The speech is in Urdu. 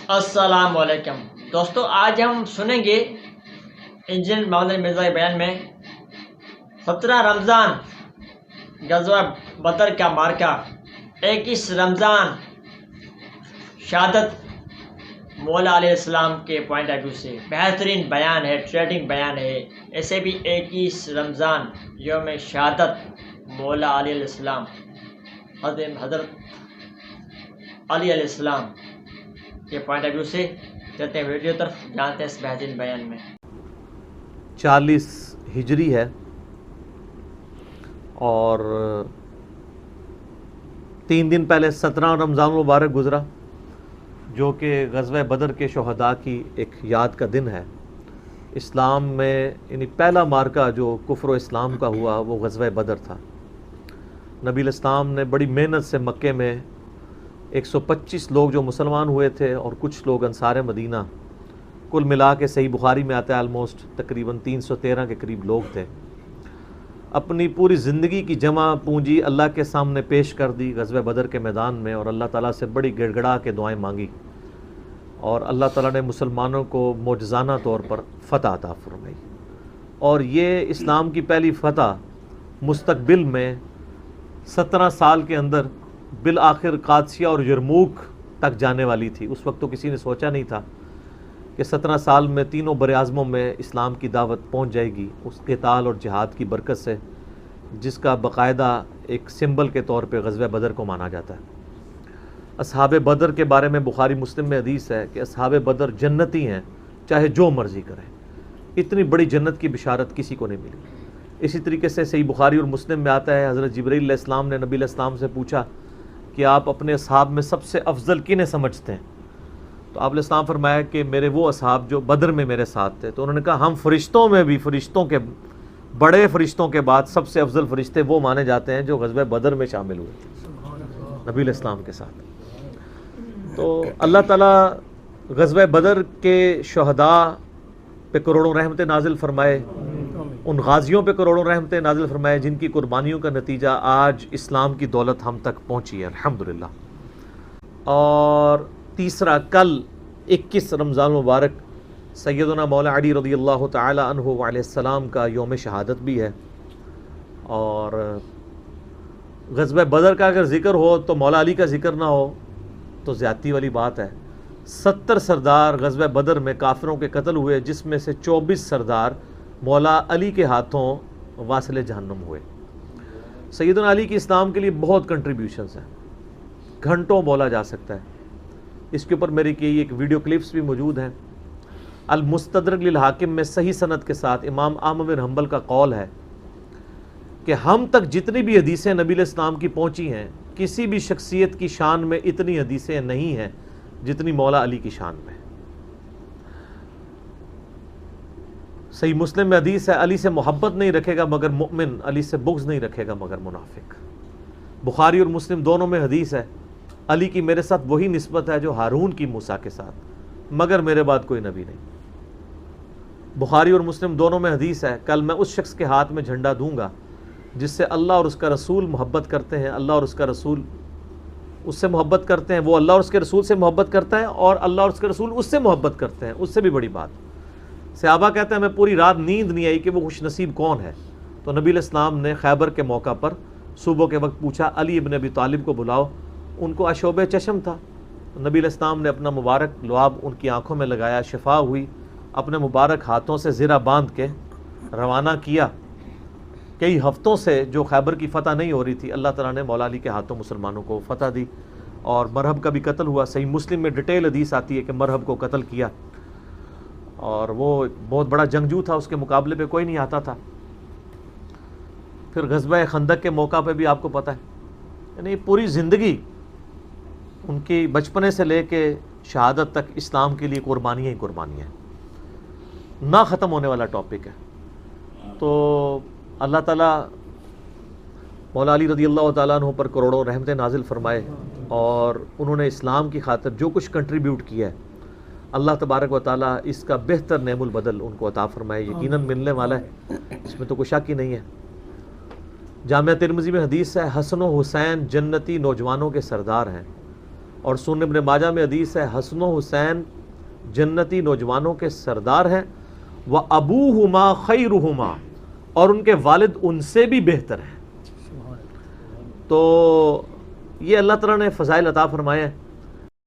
السلام علیکم دوستو، آج ہم سنیں گے انجینئر محمد علی مرزا کے بیان میں 17 رمضان غزوہ بدر کا مارکہ، 21 رمضان شہادت مولا علیہ السلام کے پوائنٹ آف ویو سے بہترین بیان ہے، ٹریڈنگ بیان ہے۔ ایسے بھی 21 رمضان یوم شہادت مولا علیہ السلام، حضرت علی علیہ السلام کے پوائنٹ آف ویو سے چلتے ہیں ویڈیو طرف، جانتے ہیں اس بہترین بیان میں۔ 40 ہجری ہے اور 3 دن پہلے 17 رمضان مبارک گزرا، جو کہ غزوہ بدر کے شہداء کی ایک یاد کا دن ہے۔ اسلام میں یعنی پہلا مارکہ جو کفر و اسلام کا ہوا وہ غزوہ بدر تھا۔ نبی الاسلام نے بڑی محنت سے مکے میں 125 لوگ جو مسلمان ہوئے تھے اور کچھ لوگ انصار مدینہ، کل ملا کے صحیح بخاری میں آتا ہے آلموسٹ تقریباً 313 کے قریب لوگ تھے، اپنی پوری زندگی کی جمع پونجی اللہ کے سامنے پیش کر دی غزوہ بدر کے میدان میں، اور اللہ تعالیٰ سے بڑی گڑ گڑا کے دعائیں مانگی، اور اللہ تعالیٰ نے مسلمانوں کو معجزانہ طور پر فتح عطا فرمائی۔ اور یہ اسلام کی پہلی فتح مستقبل میں 17 سال کے اندر بالآخر قادسیہ اور یرموک تک جانے والی تھی۔ اس وقت تو کسی نے سوچا نہیں تھا کہ 17 سال میں تینوں براعظموں میں اسلام کی دعوت پہنچ جائے گی، اس قتال اور جہاد کی برکت سے، جس کا باقاعدہ ایک سمبل کے طور پہ غزوہ بدر کو مانا جاتا ہے۔ اصحاب بدر کے بارے میں بخاری مسلم میں حدیث ہے کہ اصحاب بدر جنتی ہیں، چاہے جو مرضی کریں۔ اتنی بڑی جنت کی بشارت کسی کو نہیں ملی۔ اسی طریقے سے صحیح بخاری اور مسلم میں آتا ہے، حضرت جبرائیل علیہ السلام نے نبی علیہ السلام سے پوچھا کہ آپ اپنے اصحاب میں سب سے افضل کنہیں سمجھتے ہیں؟ تو آپ علیہ السلام فرمایا کہ میرے وہ اصحاب جو بدر میں میرے ساتھ تھے۔ تو انہوں نے کہا ہم فرشتوں میں بھی، فرشتوں کے بڑے فرشتوں کے بعد سب سے افضل فرشتے وہ مانے جاتے ہیں جو غزوہ بدر میں شامل ہوئے نبی علیہ السلام کے ساتھ۔ تو اللہ تعالیٰ غزوہ بدر کے شہداء پہ کروڑوں رحمتیں نازل فرمائے، ان غازیوں پہ کروڑوں رحمتیں نازل فرمائے جن کی قربانیوں کا نتیجہ آج اسلام کی دولت ہم تک پہنچی ہے الحمدللہ۔ اور تیسرا، کل 21 رمضان مبارک سیدنا مولا علی رضی اللہ تعالی عنہ علیہ السلام کا یوم شہادت بھی ہے۔ اور غزوہ بدر کا اگر ذکر ہو تو مولا علی کا ذکر نہ ہو تو زیادتی والی بات ہے۔ 70 سردار غزوہ بدر میں کافروں کے قتل ہوئے، جس میں سے 24 سردار مولا علی کے ہاتھوں واصل جہنم ہوئے۔ سیدنا علی کی اسلام کے لیے بہت کنٹریبیوشنز ہیں، گھنٹوں بولا جا سکتا ہے۔ اس کے اوپر میری کی ایک ویڈیو کلپس بھی موجود ہیں۔ المستدرک للحاکم میں صحیح سند کے ساتھ امام احمد بن حنبل کا قول ہے کہ ہم تک جتنی بھی حدیثیں نبی علیہ السلام کی پہنچی ہیں، کسی بھی شخصیت کی شان میں اتنی حدیثیں نہیں ہیں جتنی مولا علی کی شان میں۔ صحیح مسلم میں حدیث ہے، علی سے محبت نہیں رکھے گا مگر مؤمن، علی سے بغض نہیں رکھے گا مگر منافق۔ بخاری اور مسلم دونوں میں حدیث ہے، علی کی میرے ساتھ وہی نسبت ہے جو ہارون کی موسیٰ کے ساتھ، مگر میرے بعد کوئی نبی نہیں۔ بخاری اور مسلم دونوں میں حدیث ہے، کل میں اس شخص کے ہاتھ میں جھنڈا دوں گا جس سے اللہ اور اس کا رسول محبت کرتے ہیں، اللہ اور اس کا رسول اس سے محبت کرتے ہیں، وہ اللہ اور اس کے رسول سے محبت کرتا ہے، اور اللہ اور اس کے رسول اس سے محبت کرتے ہیں۔ اس سے بھی بڑی بات، صحابہ کہتے ہیں میں پوری رات نیند نہیں آئی کہ وہ خوش نصیب کون ہے۔ تو نبی علیہ السلام نے خیبر کے موقع پر صبح کے وقت پوچھا علی ابن ابی طالب کو بلاؤ، ان کو عشوب چشم تھا۔ نبی علیہ السلام نے اپنا مبارک لعاب ان کی آنکھوں میں لگایا، شفا ہوئی، اپنے مبارک ہاتھوں سے زرہ باندھ کے روانہ کیا۔ کئی ہفتوں سے جو خیبر کی فتح نہیں ہو رہی تھی، اللہ تعالیٰ نے مولا علی کے ہاتھوں مسلمانوں کو فتح دی، اور مرہب کا بھی قتل ہوا۔ صحیح مسلم میں ڈیٹیل حدیث آتی ہے کہ مرہب کو قتل کیا، اور وہ بہت بڑا جنگجو تھا، اس کے مقابلے پہ کوئی نہیں آتا تھا۔ پھر غزوہ خندق کے موقع پہ بھی آپ کو پتہ ہے، یعنی پوری زندگی ان کی بچپنے سے لے کے شہادت تک اسلام کے لیے قربانیاں ہی قربانیاں ہیں، نہ ختم ہونے والا ٹاپک ہے۔ تو اللہ تعالیٰ مولا علی رضی اللہ تعالیٰ عنہ پر کروڑوں رحمتیں نازل فرمائے، اور انہوں نے اسلام کی خاطر جو کچھ کنٹریبیوٹ کیا ہے، اللہ تبارک و تعالیٰ اس کا بہتر نعم البدل ان کو عطا فرمائے، یقیناً ملنے والا ہے، اس میں تو کوئی شک ہی نہیں ہے۔ جامعہ ترمذی میں حدیث ہے، حسن و حسین جنتی نوجوانوں کے سردار ہیں۔ اور سنن ابن ماجہ میں حدیث ہے حسن و حسین جنتی نوجوانوں کے سردار ہیں، وَأَبُوهُمَا خَيْرُهُمَا، اور ان کے والد ان سے بھی بہتر ہیں۔ تو یہ اللہ تعالیٰ نے فضائل عطا فرمائے ہیں۔